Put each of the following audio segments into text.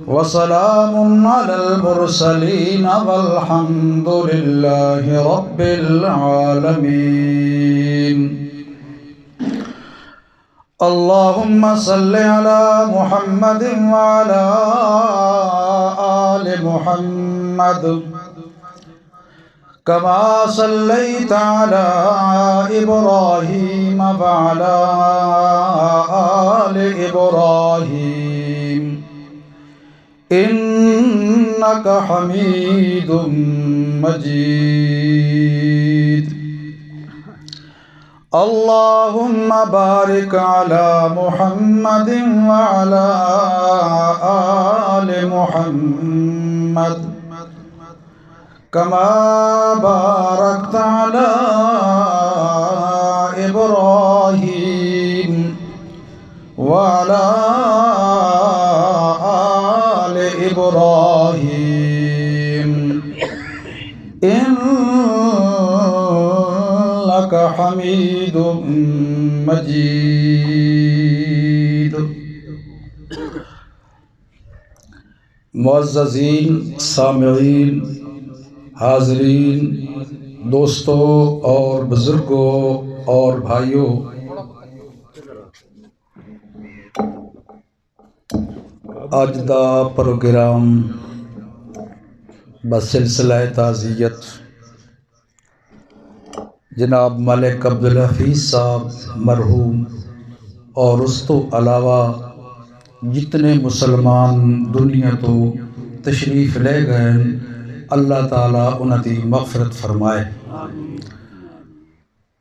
وسلام على المرسلين والحمد لله رب العالمين. اللهم صل على محمد وعلى آل محمد كما صليت على إبراهيم وعلى آل إبراهيم إنك حميد مجيد. اللهم بارك على محمد وعلى آل محمد كما باركت على إبراهيم وعلى آل إبراهيم إنك حميد مجيد. معززین سامعین، حاضرین، دوستوں اور بزرگوں اور بھائیوں، اج دا پروگرام بسلسلہ تعزیت جناب ملک عبدالحفیظ صاحب مرحوم اور اس تو علاوہ جتنے مسلمان دنیا تو تشریف لے گئے، اللہ تعالیٰ انہاں دی مغفرت فرمائے.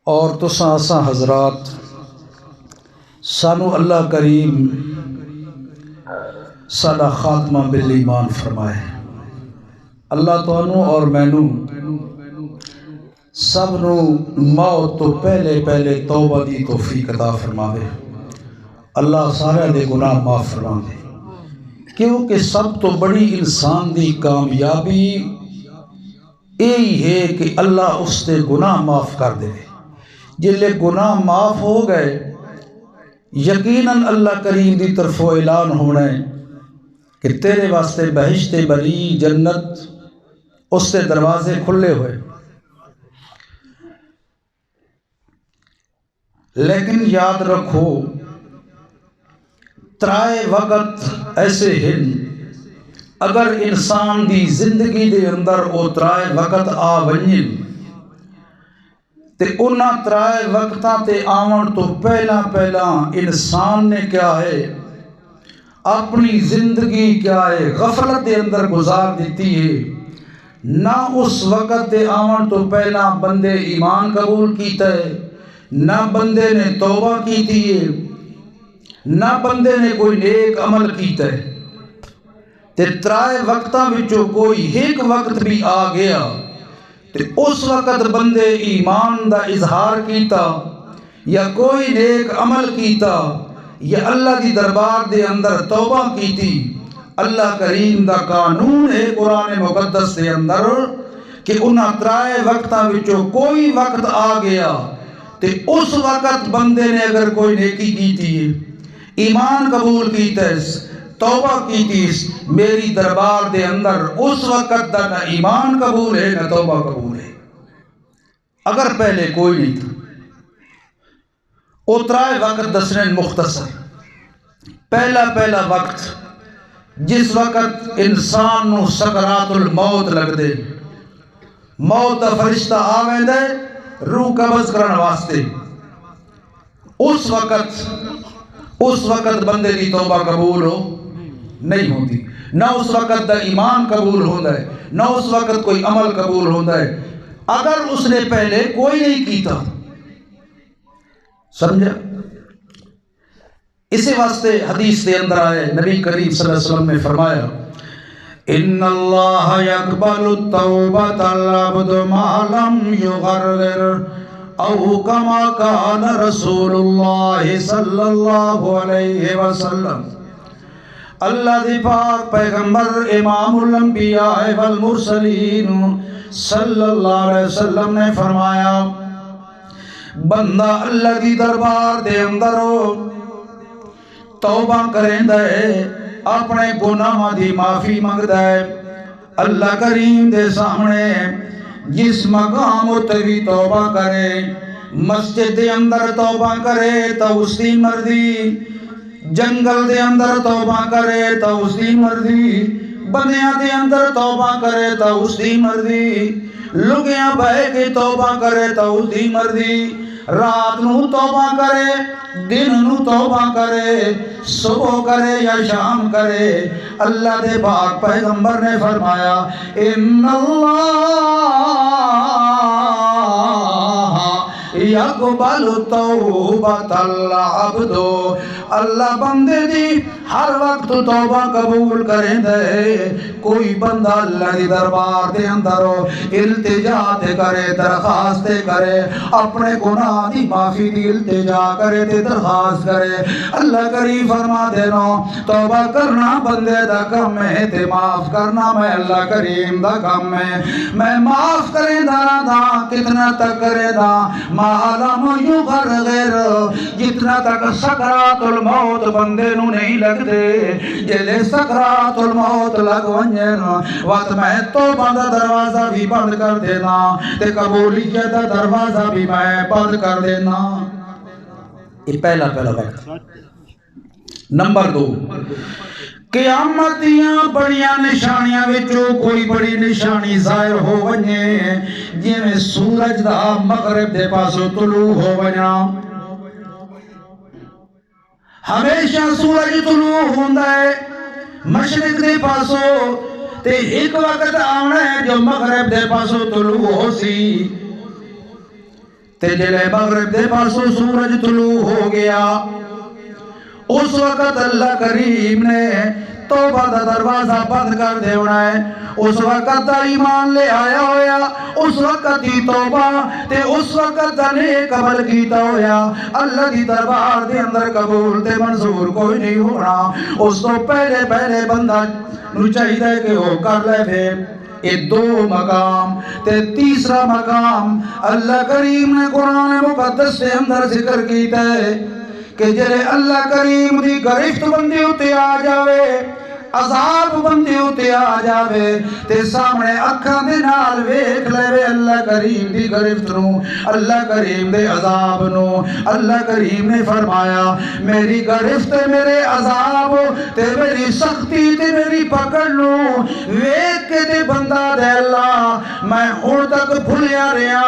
اور تساں اساں حضرات سانو اللہ کریم ساڈا خاتمہ بالایمان فرمائے. اللہ تانوں اور مینوں سب نو موت تو پہلے پہلے توبہ دی توفیق عطا فرماوے. اللہ سارے دے گناہ معاف فرماوے، کیونکہ سب تو بڑی انسان دی کامیابی یہی ہے کہ اللہ اس دے گناہ معاف کر دے. جلے گناہ معاف ہو گئے یقیناً اللہ کریم دی طرفوں اعلان ہونا ہے کہ تیرے واسطے بہشت بری جنت اس دے دروازے کھلے ہوئے. لیکن یاد رکھو ترائے وقت ایسے ہیں، اگر انسان دی زندگی دے اندر او ترائے وقت آ ونجن تے انہاں ترائے وقتاں تے آون تو پہلا انسان نے کیا ہے اپنی زندگی کیا ہے غفلت دے اندر گزار دیتی ہے. نہ اس وقت دے آون تو پہلا بندے ایمان قبول کیتا ہے، نہ بندے نے توبہ کیتی ہے، نہ بندے نے کوئی نیک عمل کیتا ہے. تے ترائے وقتاں وچوں کوئی ایک وقت بھی آ گیا تے اس وقت بندے ایمان دا اظہار کیتا یا کوئی نیک عمل کیتا یا اللہ دی دربار دے اندر توبہ کیتی. اللہ کریم دا قانون ہے قرآن مقدس دے اندر کہ انہاں ترائے وقتاں وچوں کوئی وقت آ گیا تے اس وقت بندے نے اگر کوئی نیکی کیتی ہے، ایمان قبول کیتا ہے، توبہ کیتی ہے، میری دربار دے اندر اس وقت دا نہ ایمان قبول ہے نہ توبہ قبول ہے. اگر پہلے کوئی نہیں تھا اترائے وقت دسنے مختصر. پہلا وقت جس وقت انسان نو سکرات الموت لگ دے، موت دا فرشتہ آویں دے روح قبض کرن واسطے، اس وقت بندے دی توبہ قبول ہو نہیں ہوتی، نہ اس وقت دا ایمان قبول ہوتا ہے، نہ اس وقت کوئی عمل قبول ہوتا ہے اگر اس نے پہلے کوئی نہیں کیتا. سمجھا؟ اسی واسطے حدیث دے اندر آئے نبی کریم صلی اللہ علیہ وسلم نے فرمایا ان اللہ یقبل التوبۃ العبد ما لم یغرر او کما کان رسول اللہ صلی اللہ علیہ وسلم. اللہ دی پاک پیغمبر امام الانبیاء والمرسلین صلی اللہ علیہ وسلم نے فرمایا بندہ اللہ دی دربار دے اندر توبہ کریں دے اپنے گناہ دی معافی منگدا ہے اللہ کریم دے سامنے جس مقام تے بھی توبہ کرے مسجد دے اندر توبہ کرے تو اس دی مرضی جنگل دے اندر توبہ کرے تو اس دی مرضی بندیاں دے اندر توبہ کرے تو اس دی مرضی لگیاں بہے کے توبہ کرے تو اس دی مرضی رات نو توبہ کرے دن نو توبہ کرے صبح کرے یا شام کرے اللہ دے پاک پیغمبر نے فرمایا ان اللہ یقبل توبۃ العبد اللہ بندے دی ہر وقت توبہ قبول کریں دے کوئی بندہ اللہ دی دربار دے اندر التجا تے کرے درخواست کرے اپنے گناہ دی معافی دی التجا کرے تے درخواست کرے اللہ کریم فرما دینا توبہ کرنا بندے دا کم ہے تے معاف کرنا میں اللہ کریم دا کم ہے میں معاف کرے دا کتنا تک کرے دا معلوم یغرغر جتنا تک سکرات الموت بندے نو نہیں لگ دے جلے سکرات الموت لگ ونجن وقت میں توبہ دا دروازہ بھی بند کر دینا تے قبولیت دا دروازہ بھی میں بند کر دینا یہ پہلا وقت نمبر 2 قیامت دیاں بڑیاں نشانیاں وچوں کوئی بڑی نشانی ظاہر ہو ونجے جویں سورج دا مغرب دے پاسوں طلوع ہو ونجا ہمیشہ سورج طلوع ہوندا ہے مشرق دے پاسوں تے ایک وقت آنا ہے جو مغرب دے پاسوں طلوع ہو سی تے جلے مغرب دے پاسوں سورج طلوع ہو گیا اس وقت اللہ کریم نے توبہ دا دروازہ بند کر دیونا ہے اس وقت دا ایمان لے آیا ہویا اس وقت دی توبہ تے اس وقت دا نیک عمل کیتا ہویا اللہ دی دربار دے اندر قبول تے منظور کوئی نہیں ہونا اس تو پہلے بندہ نو چاہیے کہ وہ کر لے پھر یہ 2 مقام تے تیسرا مقام اللہ کریم نے قرآن مقدس کے اندر ذکر کیتا ہے کہ جلے اللہ کریم دی گرفت بندی ہوتے آ جاوے عذاب بندی ہوتے آ جاوے تے سامنے اکھاں دے نال ویکھ لے اللہ کریم دی گرفت نو اللہ کریم دے عذاب نو اللہ کریم نے فرمایا میری گرفت میرے عذاب تے میری سختی تے میری پکڑ نو ویکھ کے تے بندہ دے اللہ میں ہن تک بھولیا رہیا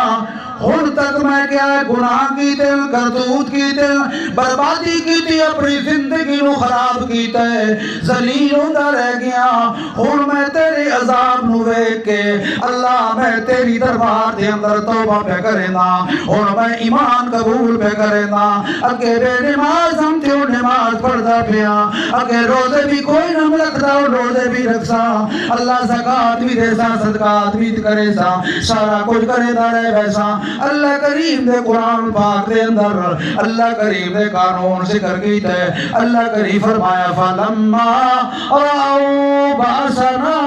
ہن تک میں کیا گناہ کی دل کرتوت کی دل بربادی کی تھی اپنی زندگی نو خراب کیتا ہے ذلیل ہوتا رہ گیا ہن میں تیرے عذاب نو ویکھ کے اللہ میں تیری دربار دے اندر توبہ پہ کرنا ہن میں ایمان قبول پہ کرنا اگے بے نماز ہم تیو نماز پڑھدا پیا اگے روزے بھی کوئی نہ رکھدا روزے بھی رکھسا اللہ زکات بھی دے سا صدقات بھی کرے سا سارا کچھ کرے دا رہے ویسا اللہ کریم دے قرآن پاک دے اندر اللہ کریم دے قانون ذکر کیتا ہے اللہ کریم فرمایا فَلَمَّا رَأَوْا بَأْسَنَا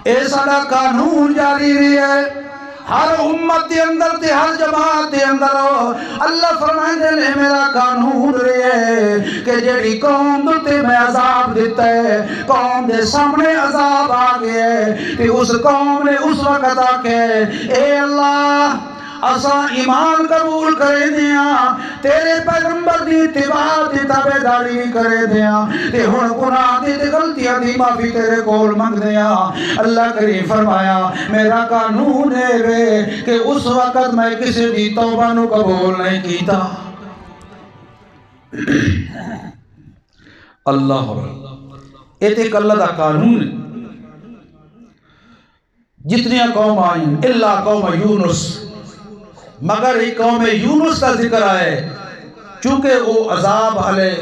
اے سارا قانون جاری رہی ہے ہر امت دے اندر تے ہر جماعت دے اندر اللہ فرمائے دے میرا قانون رہے کہ جیڑی قوم تے میں عذاب دیتا ہے قوم دے سامنے عذاب آگئے تے اس قوم نے اس وقت آکے اے اللہ اساں ایمان قبول کرے دیا تیرے پیغمبر دی اتباع دی تابعداری کرے دیا تے ہن گناہ دی تے غلطیاں دی معافی تیرے کول منگ دیا اللہ کریم فرمایا میرا قانون ہے وے کہ اس وقت میں کسی دی توبہ نو قبول نہیں کیتا اللہ اے تے اللہ دا قانون جتنی قوم آئیں الا قوم یونس مگر ایک قوم یونس کا ذکر آئے چونکہ وہ عذاب حلے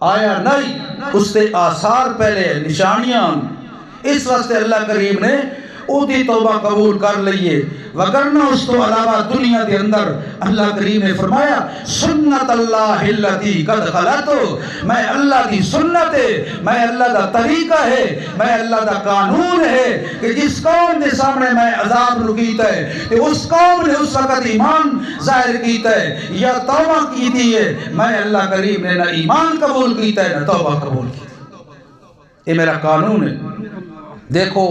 آیا نہیں اس تے آثار پہلے نشانیاں اس واسطے اللہ کریم نے او دی توبہ قبول کر لئیے، وگرنہ اس تو علاوہ دنیا دے اندر اللہ کریم نے فرمایا سنت اللہ اللتی قد خلت، میں اللہ دی سنت ہے، میں اللہ دا طریقہ ہے، میں اللہ دا قانون ہے کہ جس قوم دے سامنے میں عذاب رو کیتا ہے کہ اس قوم نے اس وقت ایمان ظاہر کیتا ہے یا توبہ کیتی ہے، میں اللہ کریم نے نہ ایمان قبول کیتا ہے نہ توبہ قبول کیتا ہے۔ یہ میرا قانون ہے۔ دیکھو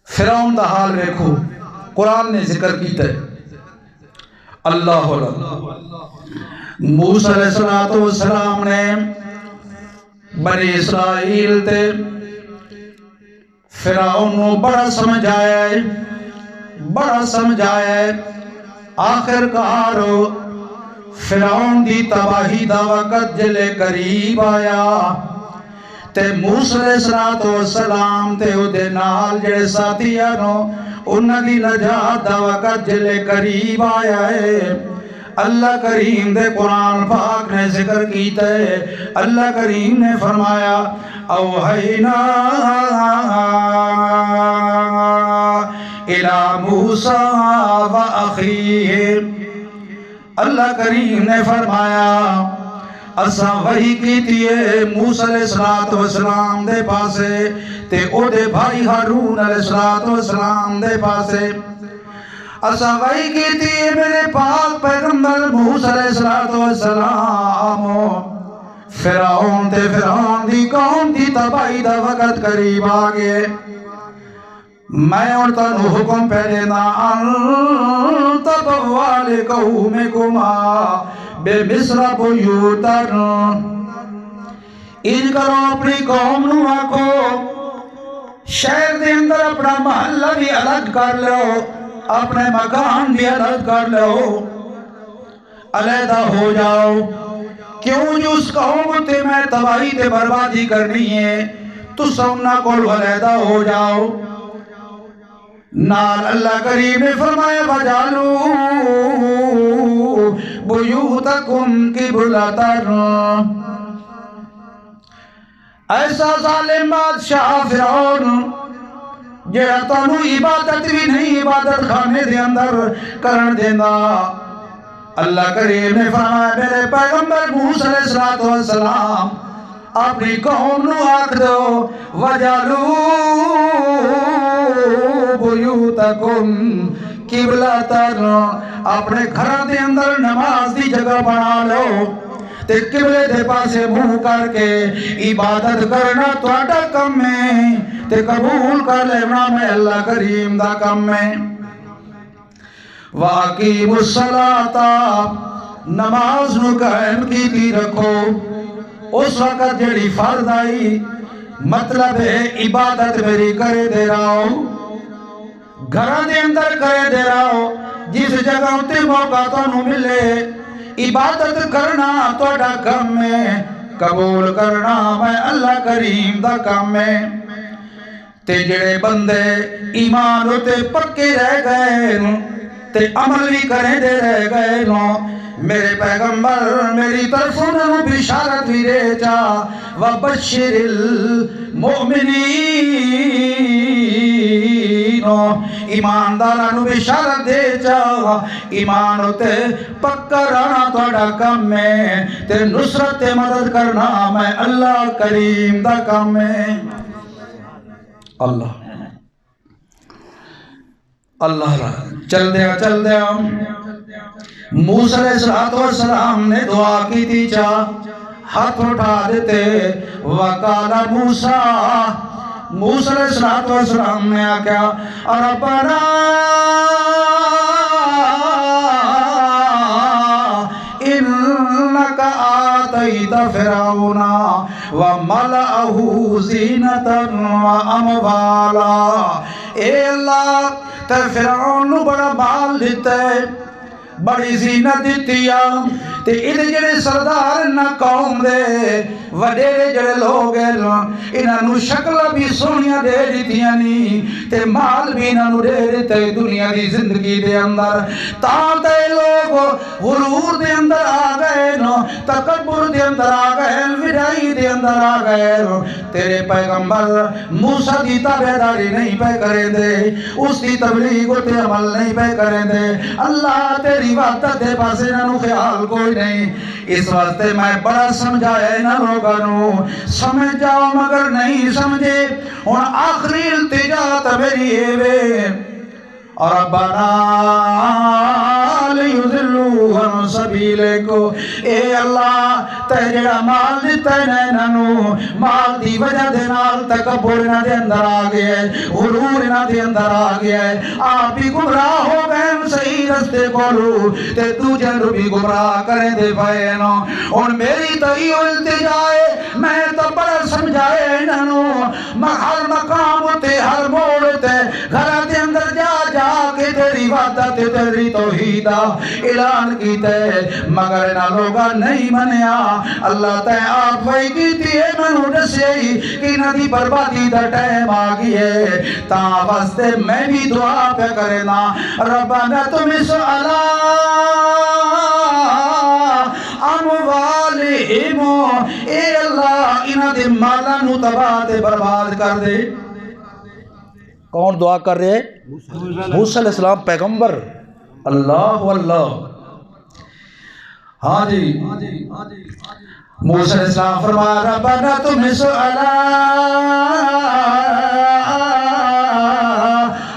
فرعون دا حال دیکھو، قرآن نے ذکر کیتا ہے۔ اللہ موسیٰ علیہ السلام نے بنی اسرائیل تے فرعون نو بڑا سمجھایا ہے، بڑا سمجھایا ہے، آخر کار فرعون دی تباہی دا وقت جلے قریب آیا تے موسیٰ علیہ السلام تے او دے نال جڑے ساتھیانو انہاں دی نجات دا وقت جلے قریب آیا ہے۔ اللہ کریم دے قرآن پاک نے ذکر کیتا ہے، اللہ کریم نے فرمایا اوحینا الی موسیٰ و اخیہ، اللہ کریم نے فرمایا اساں وحی کیتی ہے موسیٰ علیہ السلام دے پاسے تے او دے بھائی ہارون علیہ السلام دے پاسے، اساں وحی کیتی ہے میرے پاک پیغمبر موسیٰ علیہ السلام، فرعون تے فرعون دی قوم دی تباہی دا وقت قریب آگئے، میں اور تنو حکم پہ دینا ان تبوا لقومکما بے مصر بیوتن، ان کرو اپنی قوم نو آکو شہر دے اندر اپنا محلہ بھی الگ کر لو، اپنے مکان بھی الگ کر لو، علیحدہ ہو جاؤ، کیوں جو اس قوم تے میں تباہی تے بربادی کرنی ہے تو سونا کول علیحدہ ہو جاؤ۔ نال اللہ کریم نے فرمایا وَجَعَلُوا بُيُوتَكُمْ قِبْلَةً، ایسا ظالم بادشاہ فرعون جڑا تانوں عبادت بھی نہیں عبادت خانے دے اندر کرن دیندا، اللہ کریم نے فرمایا میرے پیغمبر موسیٰ علیہ السلام اپنی قوم نو آکھ دو وَجَعَلُوا بُيُوتَكُمْ قِبْلَةً، اپنے گھراں دے اندر نماز دی جگہ بنا لو تے قبلے دے پاسے منہ کر کے عبادت کرنا تہاڈا کم ہے تے قبول کر لینا میں اللہ کریم دا کم ہے۔ وَأَقِیمُوا الصَّلَاةَ، نماز نو قائم کیتی رکھو، اس وقت جڑی فرض آئی مطلب ہے عبادت میری کرے دے رہو، گھراں دے اندر کرے دے رہو، جس جگہ تے موقع تانوں ملے عبادت کرنا تہاڈا کم ہے، قبول کرنا میں اللہ کریم دا کم ہے۔ تے جڑے بندے ایمان تے پکے رہ گئے تے عمل بھی کریں دے رہ گئے میرے پیغمبر میری طرف انہوں بشارت بھی دے جا وَبَشِّرِ الْمُؤْمِنِينَ، ایماندارانو بشارت دے جا ایمان ہوتے پکا رہنا توڑا کم ہے تے نصرت تے مدد کرنا میں اللہ کریم دا کم ہے۔ اللہ چل دیا موسیٰ علیہ السلام نے دعا کی تھی ہاتھ اٹھا دیتے وقال موسیٰ علیہ السلام نے آکیا ربنا انکا آتیت فرعون وملأہ زینتا واموالا، اے اللہ تے فرعون نو بڑا مال دیتا ہے بڑی زینت دیتی تے انہیں جڑے سردار نہ قوم دے وڈیرے جڑے لوگ انہاں نو شکل بھی سونیاں دے دیتیاں نہیں تے مال بھی انہاں نو دے دیتے دنیا دی زندگی دے اندر تاتے لوگ غرور دے اندر آ گئے تکبر دے اندر آ گئے وڈائی دے اندر آ گئے تیرے پیغمبر موسیٰ دی تابعداری نہیں پہ کریں دے اس دی تبلیغ تے عمل نہیں پہ کریں دے اللہ تیری وحدت دے پاسے نہ خیال کوئی نہیں اس واسطے میں بڑا سمجھایا نہ لوگانو سمجھ جاؤ مگر نہیں سمجھے اور آخری التجا میری ایوے اور ربنا لیضلوا عن سبیلک اے اللہ تے جڑا مال دیتا ہے نینانو مال دی وجہ دے نال تکبر نہ دے اندر آ گیا ہے غرور نہ دے اندر آ گیا ہے آپ بھی گمراہ ہو گئے صحیح رستے کولو تے دوجے نو بھی گمراہ کریں دے پائے نو اور میری تو یہ التجا ہے میں تو بڑا سمجھائے نینو ہر مقام تے ہر موڑ تے گھر دے اندر جا کہ تیری وحدت تیری توحید اعلان کیتے مگر نہ لوگا نہیں منیا اللہ تے آپ وہی کیتی ہے منو دسیئی کہ ندی بربادی دا ٹائم آگئی ہے تا واسطے میں بھی دعا پہ کرنا ربنا تم اس علا اموالہم اے اللہ انہ دے مالا نو تباہ دے برباد کر دے کون دعا کر رہے ہیں موسیٰ علیہ السلام پیغمبر اللہ واللہ ہاں جی موسیٰ علیہ السلام فرمایا ربنا تمس علی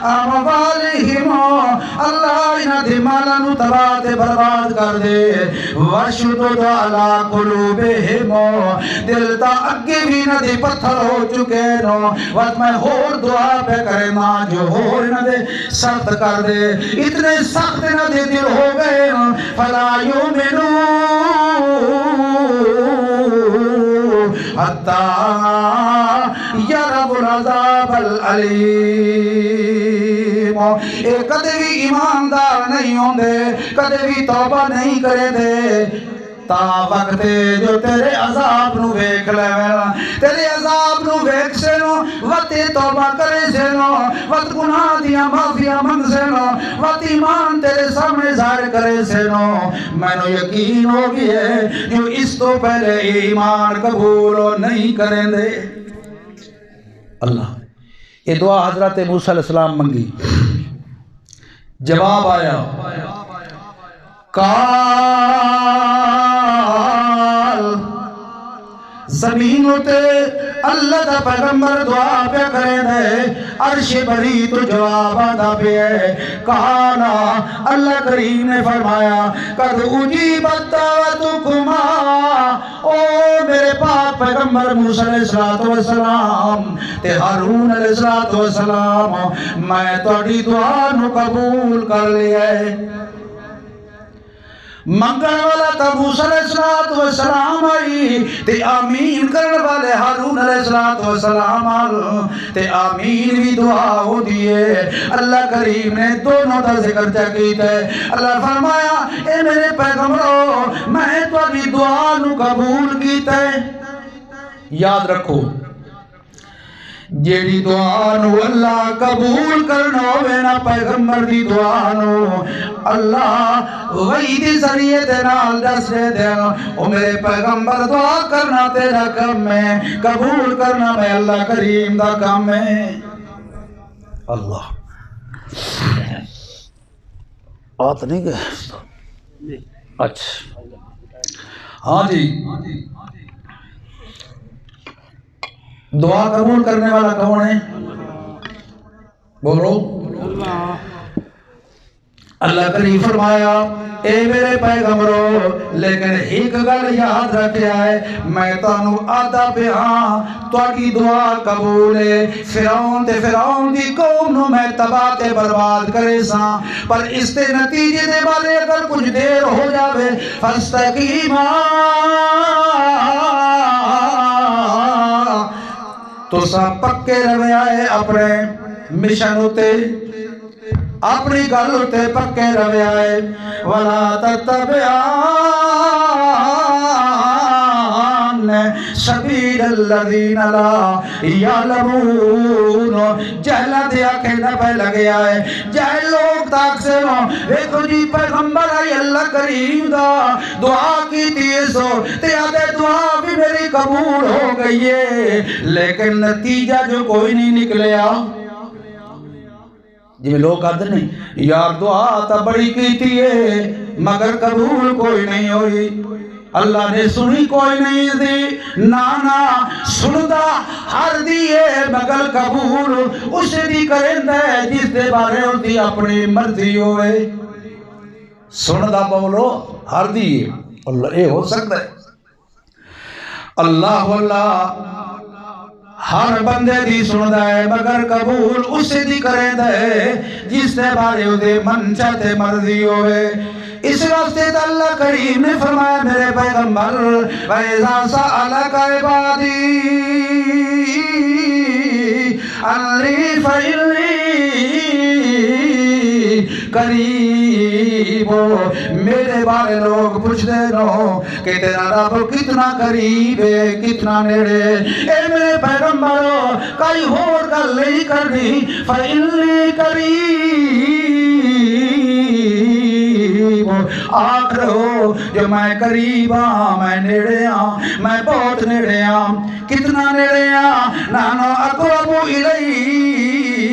اموالہم اللہ انہ دے مالا نو تباہ دے برباد کر دے وشدد علی قلوبہم دل تا اگے بھی نہ دے پتھر ہو چکے نو وقت میں ہور دعا پہ کرنا جو ہور نہ دے سخت کر دے اتنے سخت نہ دے دل ہو گئے فلا یؤمنون حتی یروا العذاب العلیم اے کدے بھی ایماندار نہیں ہوں دے کدے بھی توبہ نہیں کرے دے تا وقت جو تیرے عذاب نو ویکھ لے تیرے عذاب نو ویکھ سے نو وقت توبہ کرے سے نو وقت گناہ دیا معافیہ منگ سے نو وقت ایمان تیرے سامنے ظاہر کرے سے نو میں نو یقین ہو گئی ہے جو اس تو پہلے ایمان قبول نہیں کریں دے اللہ یہ دعا حضرت موسیٰ علیہ السلام منگی جواب آیا کال زمین ہوتے اللہ دا پیغمبر دعا پہ کریں دے عرش بری تو جواب آدھا پہ ہے کہانا اللہ کریم نے فرمایا قد اجیبت دعوتکما او میرے پاک پیغمبر موسیٰ علیہ السلام تے ہارون علیہ السلام میں توڑی دعا نو قبول کر لیا ہے منگل والا تا موسیٰ علیہ السلام آئی تے آمین کرن والے ہارون علیہ السلام تے آمین بھی دعا ہو دیئے اللہ کریم نے دونوں دا ذکر چاکیتا ہے اللہ فرمایا اے میرے پیغمبروں میں تو ابھی دعا نو قبول کیتا ہے یاد رکھو جیڑی دعا نو اللہ قبول کرنا ہوئے نا پیغمبر دی دعا نو اللہ وہی دی ذریعے دے نال دس دے دینا او میرے پیغمبر دعا کرنا تیرا کام ہے قبول کرنا میں اللہ کریم دا کام ہے اللہ آت نہیں گئے اچھا ہاں جی دعا قبول کرنے والا کون ہے بولو اللہ کریم فرمایا اے میرے پیغمبروں لیکن ایک گل یاد رکھیا ہے میں تانوں آدھا پہ ہاں تواڈی دعا قبول ہے فرعون دی قوم نو میں تباہ تے برباد کرے ساں پر اس تے نتیجے دے والے اگر کچھ دیر ہو جاوے فاستقیما تو سا پکے روے آئے اپنے مشن ہوتے اپنی گل ہوتے پکے روے آئے وَلَا تَتَّبِعَانَ سبیل الذین لا یعلمون جہلا دیا کہنا پہ لگیا ہے جہل لوگ تاک سے ویکھو جی پیغمبر آئی اللہ کریم دا دعا کی تیسو تے آدھے دعا بھی میری قبول ہو گئی ہے لیکن نتیجہ جو کوئی نہیں نکلیا جی لوگ آدھے نہیں یار دعا تا بڑی کیتی ہے مگر قبول کوئی نہیں ہوئی اللہ نے سنی کوئی نہیں دی نانا سندا ہر دیئے مگر قبول اسے دی کریں دے جس دے بارے ہوتی اپنی مرضی ہوئے سندا بولو ہر دیئے اللہ اے ہو سکتا ہے اللہ ہر بندے دی سندا ہے مگر قبول اسے دی کریں دے جس دے بارے ہوتے من چاہتے مرضی ہوئے اس واسطے اللہ کریم نے فرمایا میرے پیغمبر وَإِذَا سَأَلَكَ عِبَادِي عَنِّي فَإِنِّي قریب میرے بارے لوگ پوچھ دے نو کہ تیرا رب کتنا قریب ہے کتنا نیڑے اے میرے پیغمبرو کئی اور گل نہیں کرنی فَإِنِّي قریب آکھ رہو جو میں قریب ہاں میں نیڑے ہاں میں بہت نیڑے ہاں کتنا نیڑے ہاں نانو اقرب الیہ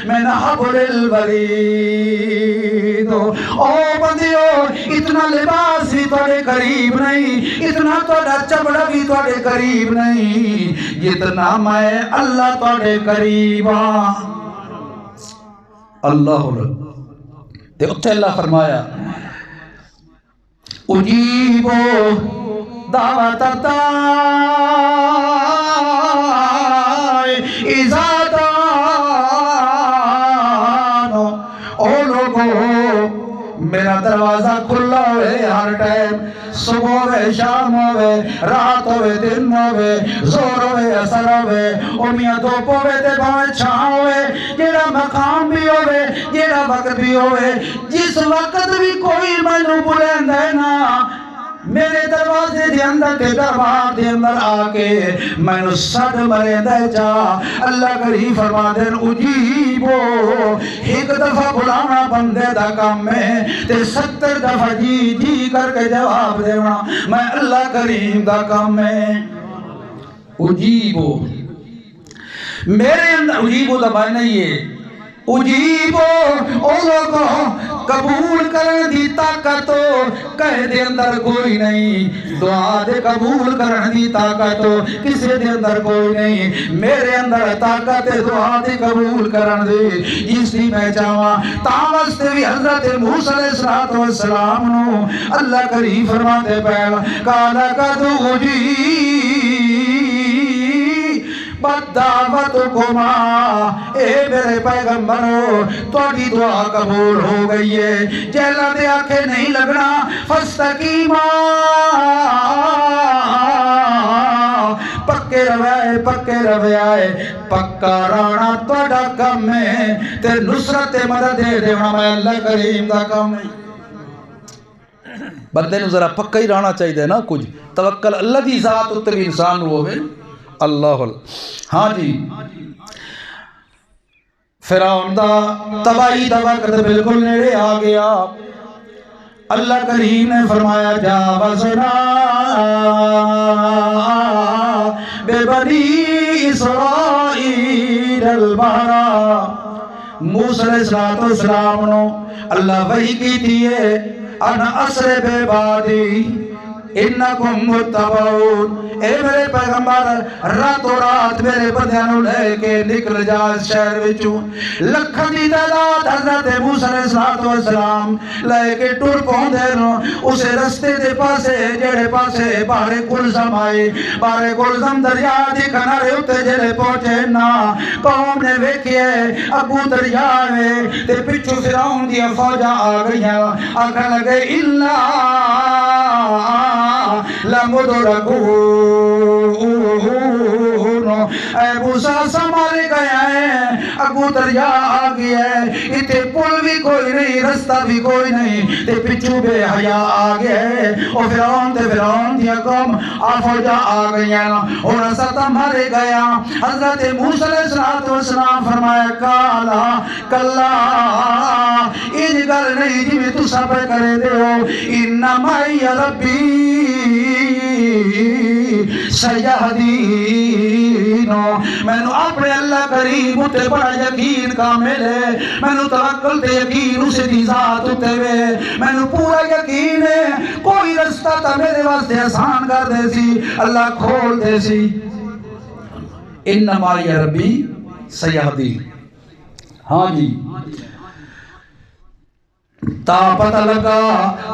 من حبل الورید او بندیو اتنا لباس بھی توڑے قریب نہیں اتنا توڑا چبڑا بھی توڑے قریب نہیں جتنا میں اللہ توڑے قریب ہاں اللہ تے اتھے اللہ فرمایا اجیبو دعوت الدائی اذا دانو او لوگو میرا دروازہ کھلا ہوئے ہر ٹائم صبح ہوئے شام ہوئے رات ہوئے دن ہوئے زور ہوئے اثر ہوئے او میاں دھوپ ہوئے تے بھاوے چھاں ہوئے جیڑا مقام بھی ہوئے جیڑا وقت بھی ہوئے جس وقت بھی کوئی مینوں بلند ہے نا میرے دروازے دے اندر تے دربار دے اندر آکے میں نو سڑ مرے دے جا اللہ کریم فرما دین اجیبو ایک دفعہ بلانا بندے دا کام میں تے 70 دفعہ جی جی کر کے جواب دینا میں اللہ کریم دا کام میں اجیبو میرے اندر اجیبو دبائے نہیں ہے اجیبو او لوگوں قبول کرن دی طاقت کہے دے اندر کوئی نہیں دعا دے قبول کرن دی طاقت کسے دے اندر کوئی نہیں میرے اندر طاقت دعا دے قبول کرن دی جس دی میں چاہواں تاوستے بھی حضرت موسیٰ علیہ السلام نو اللہ کریم فرما دے پہلا کالا کدو بدعوتکما اے میرے پیغمبرو توڑی دعا قبول ہو گئی ہے جہلا دے آنکھیں نہیں لگنا فاستقیما پکے روائے پکا رانا توڑا کم ہے تے نصرت مدد دے دیونا میں اللہ کریم دا کم ہے بندے نو ذرا پکا ہی رانا چاہیے دے نا کچھ توکل اللہ دی ذات اتنے بھی انسان ہوئے اللہ ہاں جی فرعون دا تباہی دا وقت بالکل نیڑے آ گیا اللہ کریم نے فرمایا جاوزنا بے بنی اسرائیل البحر موسیٰ علیہ السلام نو اللہ وحی کی تھیے انا اسر بے بادی انکم متبعون اے میرے پیغمبر راتوں رات میرے بندیاں لے کے نکل جا اس شہر وچوں لکھاں دی تعداد حضرت موسیٰ علیہ السلام لے کے ٹر پوندے نو اسے رستے دے پاسے جڑے پاسے بارے کلزم آئے بارے کلزم دریا دی کنارے اتے جڑے پہنچے نا قوم نے ویکھیے ابو دریا میں تے پچھو فرعون دی فوجاں آ گئیاں آکھن لگے اللہ لمدرکون اے موسیٰ سنبھال گیا ہے اگو دریا آ گیا ہے، اتے پل بھی کوئی نہیں، رستہ بھی کوئی نہیں، تے پچھو بے حیا آ گیا ہے۔ او فرعون تے فرعون دیا قوم فوجاں آ گئی ہیں، اور ستا مارے گیا۔ حضرت موسیٰ علیہ السلام فرمایا کالا کلا ان گل نہیں جی میں تو سب کرے دے ہو، انما یا ربی سیہدینو، میں نے اپنے اللہ کریم اتے بڑا یقین کامل ہے، میں نے توکل تے یقین اسے دی ذات اتے وے، میں نے پورا یقین ہے کوئی رستہ تا میرے واسطے آسان کر دے سی، اللہ کھول دے سی۔ انما یا ربی سیہدین، ہاں جی تا پتہ لگا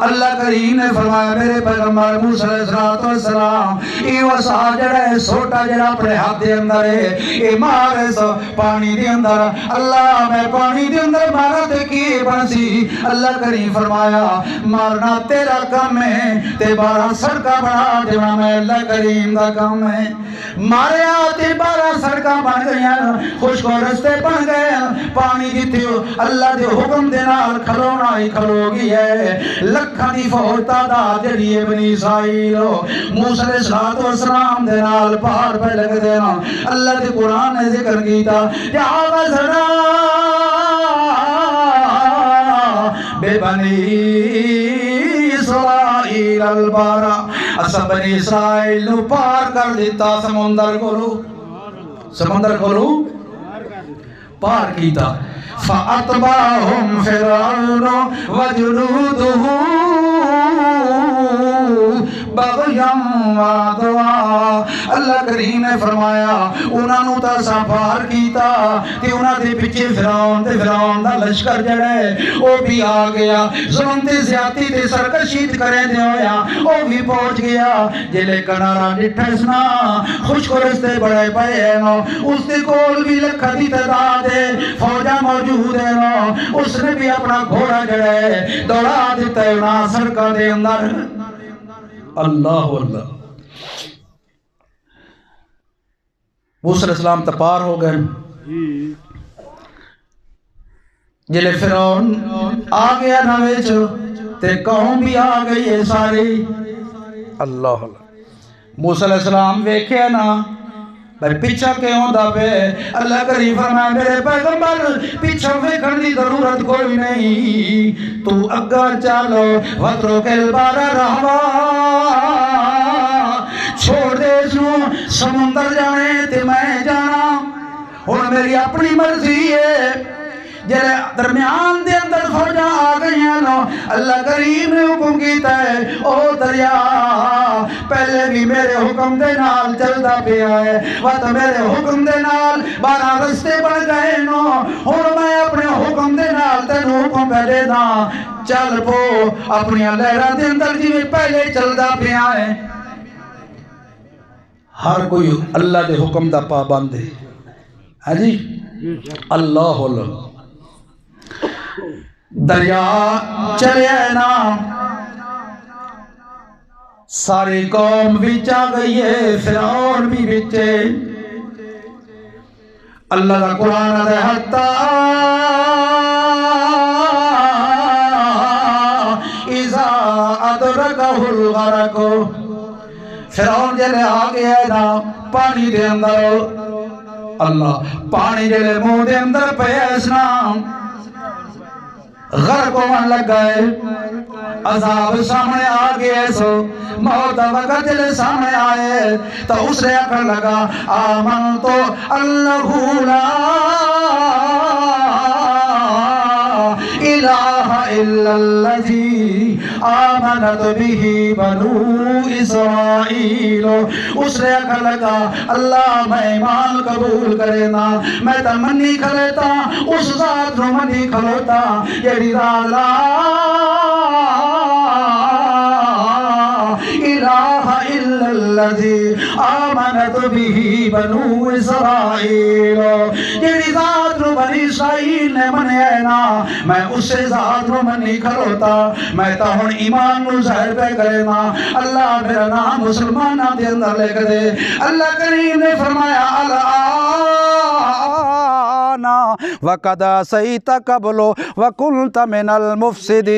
اللہ کریم نے فرمایا میرے پیغمبر موسیٰ علیہ السلام یہ وسا جڑا ہے سوٹا جڑا اپنے ہاتھ دے اندر ہے یہ مارے سو پانی دے اندر، اللہ میں پانی دے اندر مارا تے کی بنسی؟ اللہ کریم فرمایا مارنا تیرا کام ہے تے 12 سڑکاں بنا دینا میں اللہ کریم دا کام ہے۔ مارے آتے 12 سڑکاں بن گئی، خوش کو رستے بن گئے، پانی دیتے ہو اللہ دے حکم دے نال کھلونا ہی کھلو گی ہے، لکھاں دی فوج تعداد جڑی ہے بنی اسرائیل موسیٰ علیہ السلام دے نال پہاڑ پہ لگ دینا۔ اللہ دے قرآن نے ذکر کیتا جاوزنا بے بنی اسرائیل البارا، اسا بنی اسرائیل نو پار کر دیتا سمندر کھولو پار کیتا۔ فَأَتْبَعَهُمْ فِرْعَوْنُ وَجُنُودُهُ بَغْيًا وَعَدْوًا، اللہ کریم نے فرمایا انہاں نو تا سا پار کیتا تے انہاں دے پیچھے فرعون دا لشکر جڑا ہے او بھی آ گیا، ظلم تے زیادتی تے سرکشی کرے دے ہویا او بھی پہنچ گیا۔ جلے کنارا ڈٹھا سنا خوش کو رستے بڑے پئے ہیں، اس دے کول بھی لکھا دی تعداد ہے، فوجاں موجود ہے، اس نے بھی اپنا گھوڑا جڑا ہے دوڑا دیتا ہے انہاں سڑکاں دے اندر۔ اللہ اللہ موسیٰ علیہ السلام تپار ہو گئے، جلے فرعون آ گیا نویچ تے قوم بھی آ گئی ہے ساری۔ اللہ موسیٰ علیہ السلام ویکھے نا بھائی پیچھا کیوں دا پہ؟ اللہ کریم فرمائے میرے پیغمبر پیچھا ویکھن دی ضرورت کوئی نہیں، تو اگا چالو وَتْرُكِ الْبَحْرَ رَهْوًا، چھوڑ دے سنو سمندر جانے تے میں جانا، اور میری اپنی مرضی ہے۔ جلے درمیان دے اندر فوجاں آ گئی ہیں، اللہ کریم نے حکم کیتا ہے او دریا پہلے بھی میرے حکم دے نال چلدا پیا ہے، وقت میرے حکم دے نال 12 رستے بن گئے نو، اور میں اپنے حکم دے نال تینوں حکم پہ دے دا چل پو اپنی لہراں دے اندر جی میں پہلے چلدا پیا ہے۔ ہر کوئی اللہ دے حکم دا پابند ہے، ہاں جی اللہ اللہ دریا چلے نا ساری قوم وچ آ گئی ہے، فرعون بھی وچے۔ اللہ دا قرآن دے حتی اذا ادرکہ الغرق، فرعون جلے آ گیا نا پانی دے اندر، اللہ پانی جلے منہ دے اندر پیسنا غرق ہونے لگ گئے، عذاب سامنے آ گئے، سو موت وقت جلے سامنے آئے تو اس نے اکھر لگا آمنتو اللہ لا الہ الا الذی آمنت بھی بنو اسرائیل، اس نے اکھر لگا اللہ میں ایمان قبول کرے نا، میں تمنی کھلیتا اس ذات نو منی کھلوتا یعنی لا الہ الا الذی آمنت بھی بنو اسرائیل، یعنی ذات نو بنی اسرائیل نے منیا ہے نا، میں اسے ذات نو منی کھلوتا، میں تا ہن ایمان نو ظاہر پہ کرے نا، اللہ میرا نام مسلمانہ دے اندر لکھ دے۔ اللہ کریم نے فرمایا الآن سبحانا وقد عصیت قبل وکنت من المفسدین۔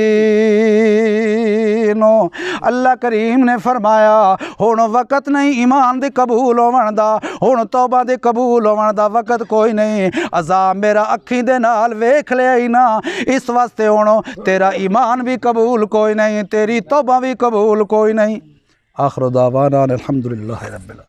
اللہ کریم نے فرمایا ہن وقت نہیں ایمان دے قبول ہون دا، ہن توبہ دے قبول ہون دا وقت کوئی نہیں۔ عذاب میرا اکھیں دے نال ویکھ لیا ہی نا، اس واسطے ہن تیرا ایمان بھی قبول کوئی نہیں، تیری توبہ بھی قبول کوئی نہیں۔ آخر دعوانا الحمدللہ رب العالمین۔